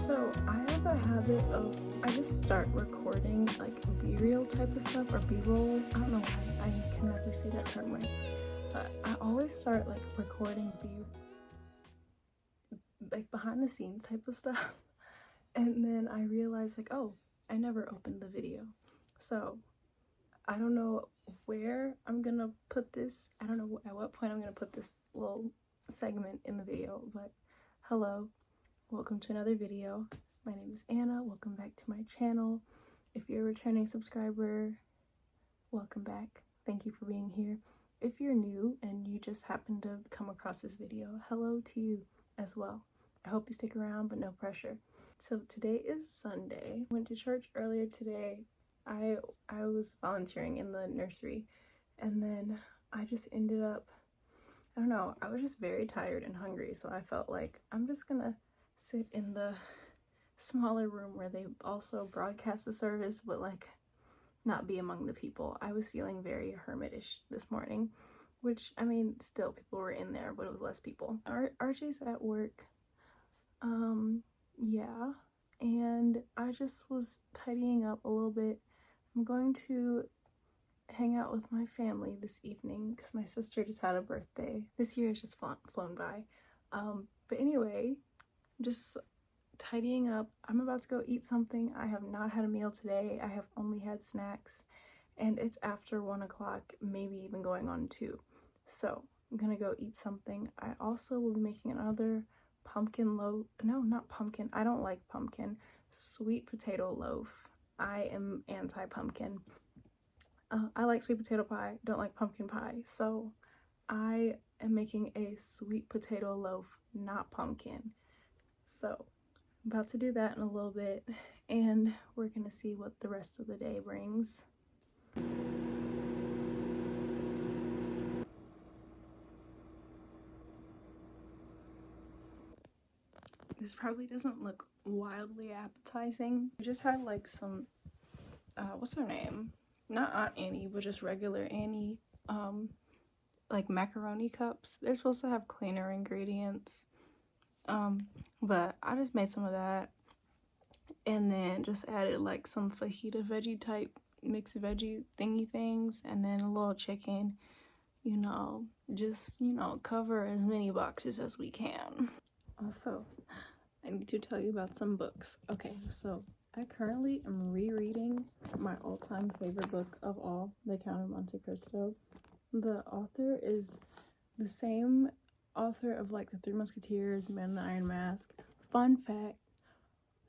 So I have a habit of, I just start recording like B-reel type of stuff, or B-roll. I don't know why I can never say that term right. But I always start like recording like behind the scenes type of stuff. And then I realize like, oh, I never opened the video. So I don't know where I'm gonna put this. I don't know at what point I'm gonna put this little segment in the video, but hello. Welcome to another video. My name is Anna. Welcome back to my channel. If you're a returning subscriber, welcome back. Thank you for being here. If you're new and you just happen to come across this video, hello to you as well. I hope you stick around, but no pressure. So today is Sunday. Went to church earlier today. I was volunteering in the nursery, and then I just ended up, I don't know, I was just very tired and hungry, so I felt like I'm just gonna sit in the smaller room where they also broadcast the service, but like not be among the people. I was feeling very hermitish this morning, which, I mean, still people were in there, but it was less people. RJ's at work, yeah, and I just was tidying up a little bit. I'm going to hang out with my family this evening because my sister just had a birthday. This year has just flown by. But anyway, just tidying up. I'm about to go eat something. I have not had a meal today. I have only had snacks, and it's after 1 o'clock, maybe even going on 2. So I'm gonna go eat something. I also will be making another pumpkin loaf. No, not pumpkin. I don't like pumpkin. Sweet potato loaf. I am anti-pumpkin. I like sweet potato pie, don't like pumpkin pie. So I am making a sweet potato loaf, not pumpkin. So I'm about to do that in a little bit, and we're gonna see what the rest of the day brings. This probably doesn't look wildly appetizing. We just had like some, what's her name? Not Aunt Annie, but just regular Annie, like macaroni cups. They're supposed to have cleaner ingredients. But I just made some of that, and then just added like some fajita veggie type mixed veggie thingy things, and then a little chicken, you know, just, you know, cover as many boxes as we can. Also, I need to tell you about some books. Okay, so I currently am rereading my all-time favorite book of all, The Count of Monte Cristo. The author is the same author of like The Three Musketeers, Man in the Iron Mask. Fun fact,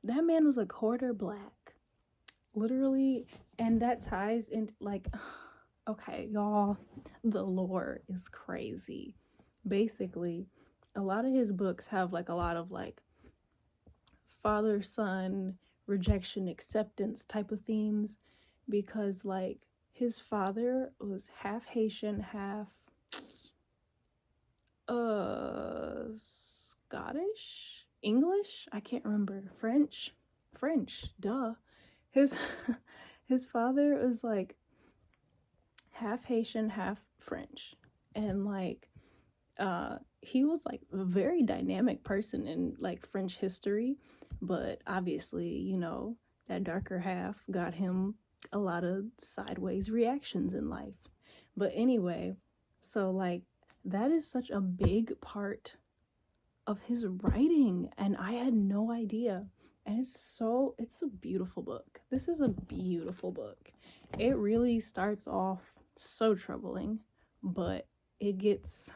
that man was a quarter black, literally, and that ties into like, okay, y'all, the lore is crazy. Basically, a lot of his books have like a lot of like father-son rejection acceptance type of themes, because like his father was half Haitian, half Scottish, English, I can't remember, French, duh. His father was like half Haitian, half French, and like he was like a very dynamic person in like French history, but obviously, you know, that darker half got him a lot of sideways reactions in life. But anyway, so like that is such a big part of his writing, and I had no idea. And it's a beautiful book. This is a beautiful book. It really starts off so troubling, but it gets,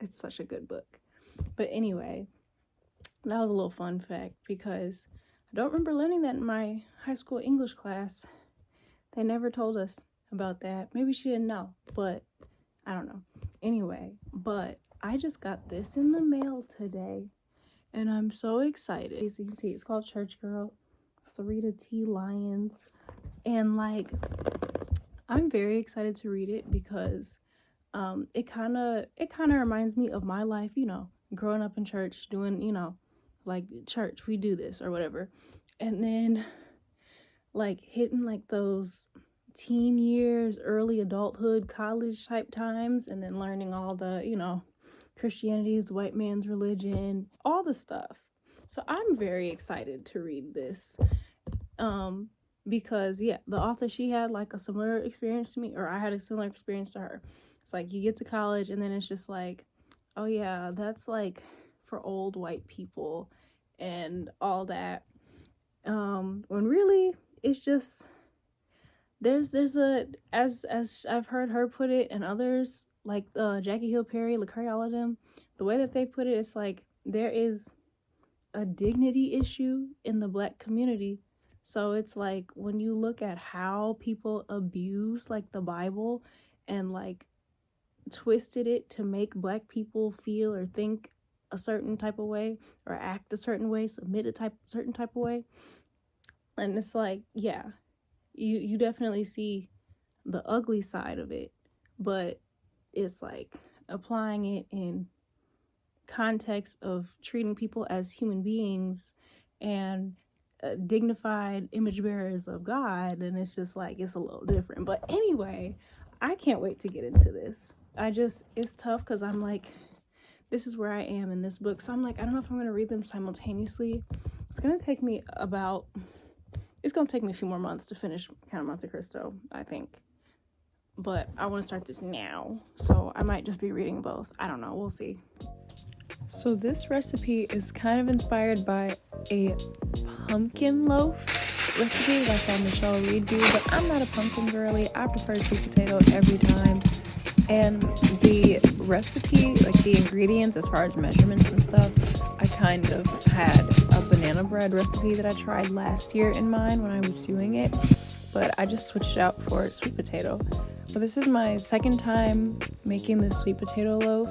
it's such a good book. But anyway, that was a little fun fact, because I don't remember learning that in my high school English class. They never told us about that. Maybe she didn't know, but I don't know. Anyway, but I just got this in the mail today, and I'm so excited. As you can see, it's called Church Girl, Sarita T. Lyons, and like, I'm very excited to read it because it kind of reminds me of my life, you know, growing up in church, doing, you know, like church, we do this or whatever, and then like hitting like those teen years, early adulthood, college type times, and then learning all the, you know, Christianity is the white man's religion, all the stuff. So I'm very excited to read this. Because yeah, the author, she had like a similar experience to me, or I had a similar experience to her. It's like you get to college and then it's just like, oh yeah, that's like for old white people and all that. When really it's just there's a, as I've heard her put it and others like Jackie Hill Perry, Lecrae, all of them, the way that they put it, it's like there is a dignity issue in the Black community. So it's like when you look at how people abuse like the Bible and like twisted it to make Black people feel or think a certain type of way or act a certain way, submit a certain type of way. And it's like, yeah, you definitely see the ugly side of it, but it's like applying it in context of treating people as human beings and dignified image bearers of God, and it's just like it's a little different. But anyway, I can't wait to get into this. It's tough because I'm like, this is where I am in this book, so I'm like, I don't know if I'm gonna read them simultaneously. It's gonna take me a few more months to finish Count of Monte Cristo, I think. But I want to start this now, so I might just be reading both. I don't know, we'll see. So this recipe is kind of inspired by a pumpkin loaf recipe that I saw Michelle Reed do, but I'm not a pumpkin girly. I prefer sweet potato every time. And the recipe, like the ingredients as far as measurements and stuff, I kind of had a banana bread recipe that I tried last year in mind when I was doing it, but I just switched it out for sweet potato. But this is my second time making this sweet potato loaf.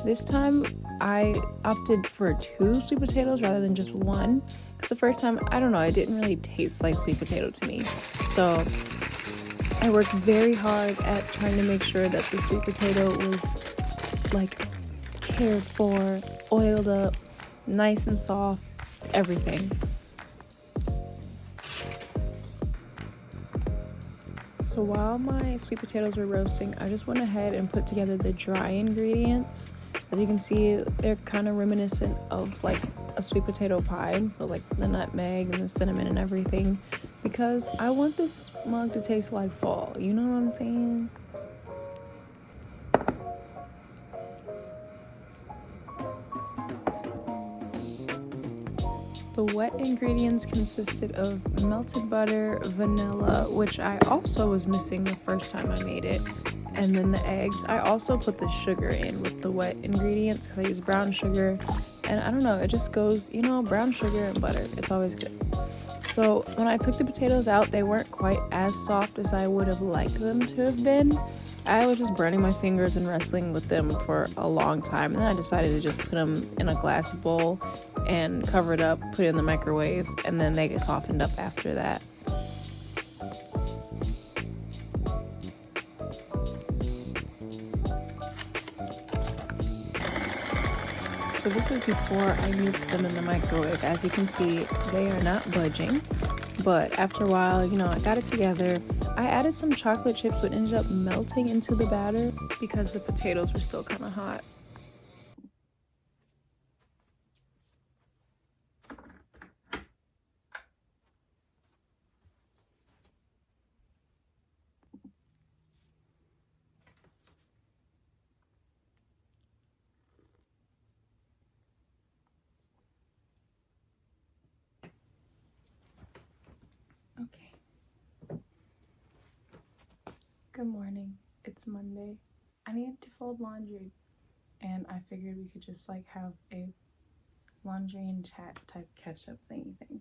This time I opted for 2 sweet potatoes rather than just 1. Because the first time, I don't know, it didn't really taste like sweet potato to me. So I worked very hard at trying to make sure that the sweet potato was like cared for, oiled up, nice and soft, everything. So while my sweet potatoes were roasting, I just went ahead and put together the dry ingredients. As you can see, they're kind of reminiscent of like a sweet potato pie, but like the nutmeg and the cinnamon and everything, because I want this mug to taste like fall. You know what I'm saying? The wet ingredients consisted of melted butter, vanilla, which I also was missing the first time I made it, and then the eggs. I also put the sugar in with the wet ingredients because I use brown sugar, and I don't know, it just goes, brown sugar and butter. It's always good. So when I took the potatoes out, they weren't quite as soft as I would have liked them to have been. I was just burning my fingers and wrestling with them for a long time, and then I decided to just put them in a glass bowl and cover it up, put it in the microwave, and then they get softened up after that. So this was before I moved them in the microwave. As you can see, they are not budging. But after a while, I got it together. I added some chocolate chips, but ended up melting into the batter because the potatoes were still kind of hot. Okay. Good morning. It's Monday. I needed to fold laundry, and I figured we could just have a laundry and chat type catch up thingy thing.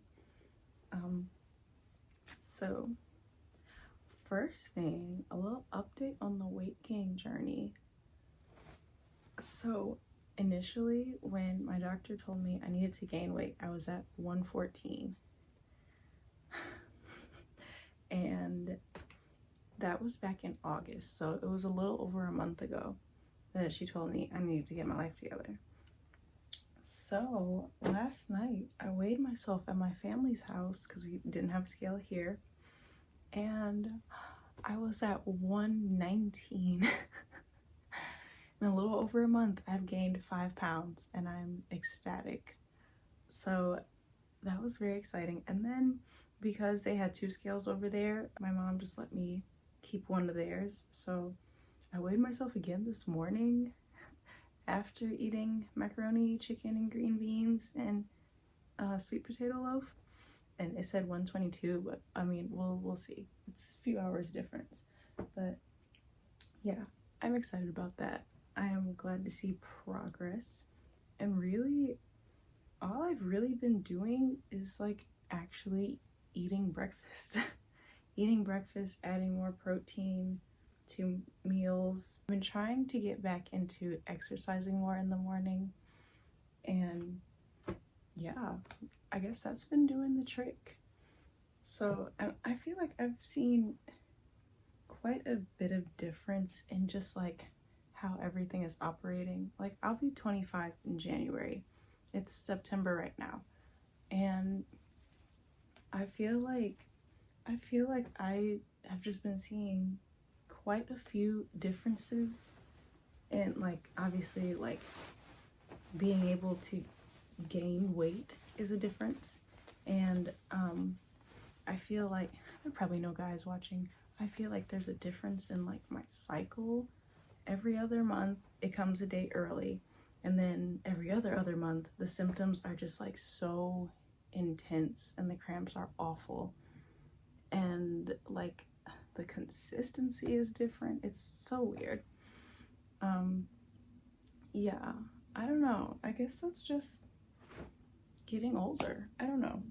So first thing, a little update on the weight gain journey. So initially, when my doctor told me I needed to gain weight, I was at 114. And that was back in August, so it was a little over a month ago that she told me I needed to get my life together. So last night I weighed myself at my family's house because we didn't have a scale here, and I was at 119. In a little over a month, I've gained 5 pounds, and I'm ecstatic. So that was very exciting. And then because they had 2 scales over there, my mom just let me keep one of theirs. So I weighed myself again this morning after eating macaroni, chicken, and green beans and sweet potato loaf, and it said 122, but I mean, we'll see. It's a few hours difference, but yeah, I'm excited about that. I am glad to see progress, and really, all I've really been doing is like actually eating breakfast. Eating breakfast, adding more protein to meals. I've been trying to get back into exercising more in the morning, and yeah, I guess that's been doing the trick. So I feel like I've seen quite a bit of difference in just like how everything is operating. Like, I'll be 25 in January. It's September right now. And I feel like I have just been seeing quite a few differences in, like, obviously, like, being able to gain weight is a difference. And I feel like there are probably no guys watching. I feel like there's a difference in like my cycle. Every other month it comes a day early, and then every other month the symptoms are just like so intense and the cramps are awful, and like the consistency is different. It's so weird. Yeah, I don't know, I guess that's just getting older. I don't know.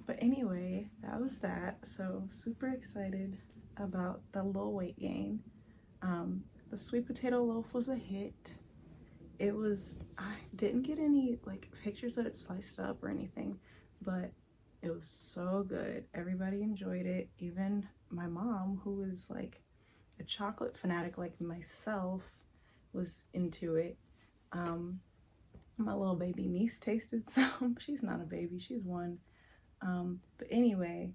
But anyway, that was that. So super excited about the little weight gain. The sweet potato loaf was a hit. I didn't get any like pictures of it sliced up or anything, but it was so good. Everybody enjoyed it. Even my mom, who is like a chocolate fanatic like myself, was into it. My little baby niece tasted some. She's not a baby, she's 1. But anyway,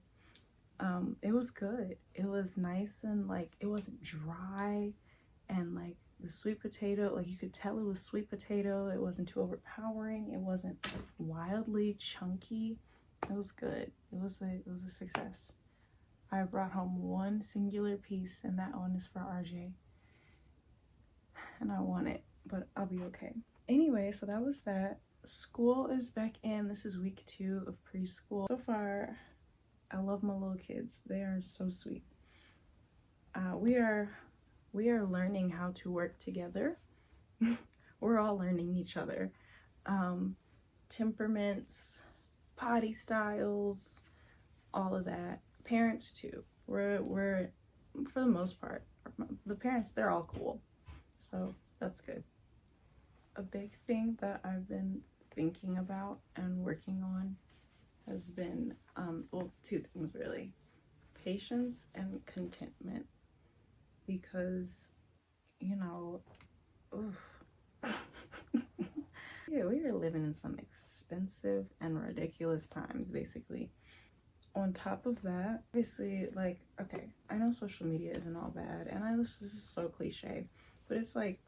it was good. It was nice, and like it wasn't dry, and like the sweet potato, like you could tell it was sweet potato. It wasn't too overpowering. It wasn't wildly chunky. It was good. It was a success. I brought home 1 singular piece, and that one is for RJ. And I want it, but I'll be okay. Anyway, so that was that. School is back in. This is week 2 of preschool. So far, I love my little kids. They are so sweet. We are learning how to work together. We're all learning each other. Temperaments, potty styles, all of that. Parents too. We're for the most part, the parents, they're all cool. So that's good. A big thing that I've been thinking about and working on has been, well, 2 things really: patience and contentment. Because, you know, yeah, we are living in some expensive and ridiculous times, basically. On top of that, obviously, like, okay, I know social media isn't all bad, and this is so cliche, but it's like,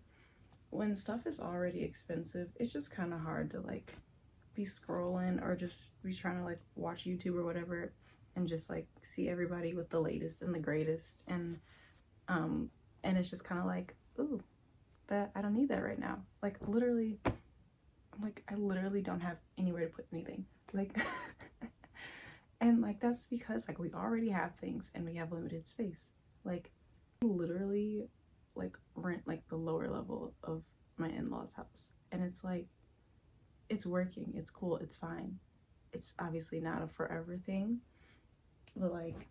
when stuff is already expensive, it's just kind of hard to like be scrolling or just be trying to like watch YouTube or whatever and just like see everybody with the latest and the greatest, and it's just kind of like, ooh, that I don't need that right now. Like literally, like I literally don't have anywhere to put anything. Like and like that's because like we already have things and we have limited space. Like literally like rent like the lower level of my in-laws' house, and it's like, it's working, it's cool, it's fine. It's obviously not a forever thing, but like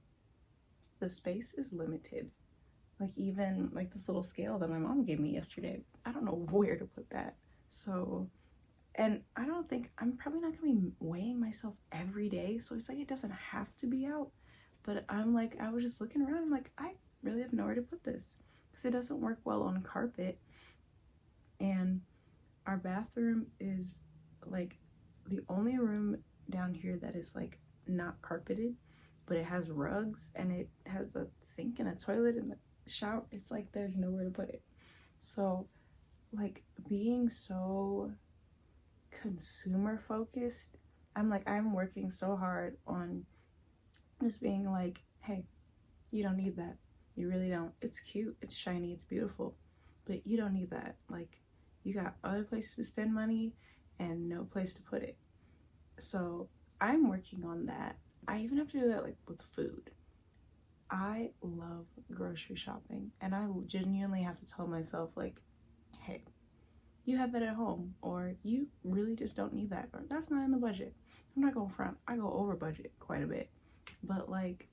the space is limited. Like even like this little scale that my mom gave me yesterday, I don't know where to put that. So, and I don't think, I'm probably not gonna be weighing myself every day, so it's like it doesn't have to be out. But I'm like, I was just looking around, I'm like, I really have nowhere to put this because it doesn't work well on carpet. And our bathroom is like the only room down here that is like not carpeted, but it has rugs and it has a sink and a toilet and a shower. It's like there's nowhere to put it. So like being so consumer focused. I'm working so hard on just being like, hey, you don't need that. You really don't. It's cute, it's shiny, it's beautiful, but you don't need that. Like, you got other places to spend money and no place to put it. So I'm working on that. I even have to do that like with food. I love grocery shopping, and I genuinely have to tell myself like, hey, you have that at home, or you really just don't need that, or that's not in the budget. I'm not going front. I go over budget quite a bit, but like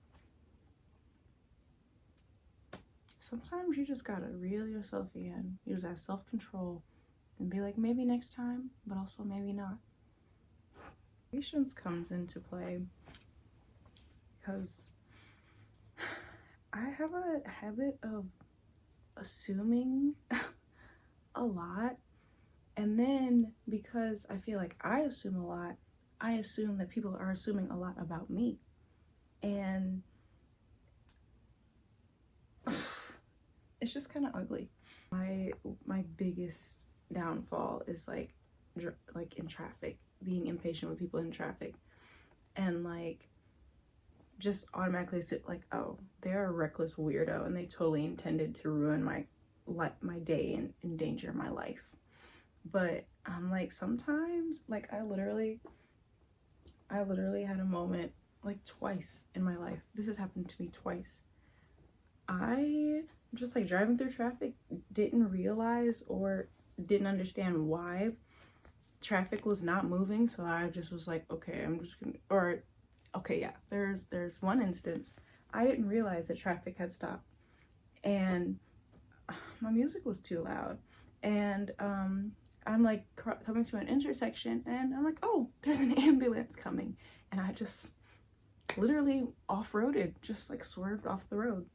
sometimes you just gotta reel yourself in, use that self-control, and be like, maybe next time, but also maybe not. Patience comes into play because I have a habit of assuming a lot, and then because I feel like I assume a lot, I assume that people are assuming a lot about me, and it's just kind of ugly. My biggest downfall is like in traffic, being impatient with people in traffic, and like just automatically sit like, oh, they're a reckless weirdo and they totally intended to ruin my day and endanger my life. But I'm like, sometimes like I literally had a moment like twice in my life. This has happened to me twice. I just like driving through traffic, didn't realize or didn't understand why traffic was not moving, so I just was like, okay, I'm just gonna, or okay, yeah, there's one instance I didn't realize that traffic had stopped, and my music was too loud, and I'm like coming to an intersection, and I'm like, oh, there's an ambulance coming, and I just literally off-roaded, just like swerved off the road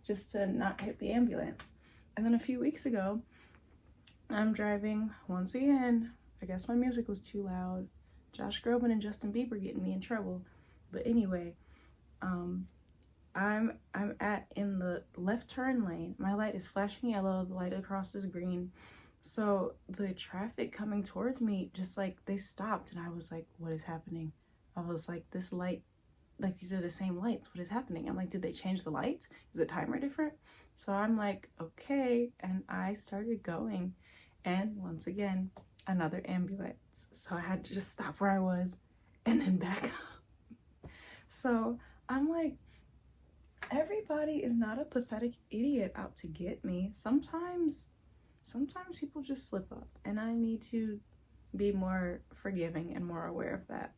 just to not hit the ambulance. And then a few weeks ago, I'm driving once again. I guess my music was too loud. Josh Groban and Justin Bieber getting me in trouble. But anyway, I'm in the left turn lane. My light is flashing yellow. The light across is green. So the traffic coming towards me, just like they stopped, and I was like, what is happening? I was like, this light, like these are the same lights. What is happening? I'm like, did they change the lights? Is the timer different? So I'm like, okay. And I started going, and once again, another ambulance. So I had to just stop where I was and then back up. So I'm like, everybody is not a pathetic idiot out to get me. Sometimes people just slip up, and I need to be more forgiving and more aware of that.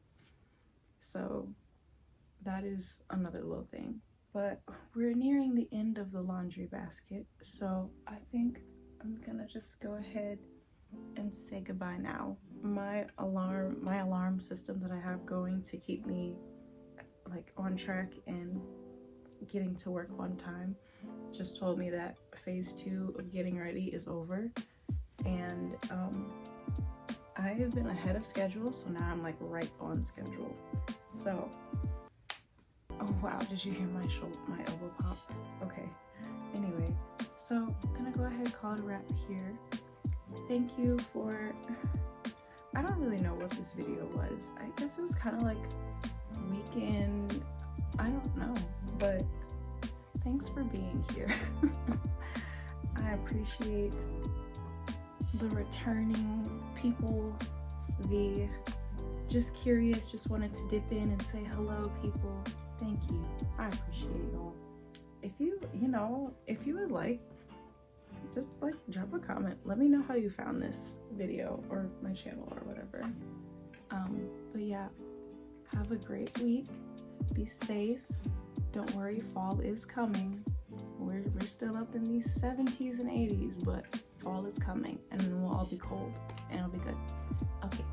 So that is another little thing. But we're nearing the end of the laundry basket, so I think I'm gonna just go ahead and say goodbye now. My alarm system that I have going to keep me like on track and getting to work on time just told me that phase 2 of getting ready is over, and I have been ahead of schedule, so now I'm like right on schedule. So, oh wow, did you hear my elbow pop? Okay, anyway, so I'm gonna go ahead and call it a wrap here. Thank you for, I don't really know what this video was. I guess it was kind of like weekend, I don't know, but thanks for being here. I appreciate the returning people, the just curious, just wanted to dip in and say hello people. Thank you. I appreciate y'all. If you would like, just like drop a comment. Let me know how you found this video or my channel or whatever. But yeah, have a great week. Be safe. Don't worry, fall is coming. We're still up in these 70s and 80s, but fall is coming, and then we'll all be cold and it'll be good. Okay.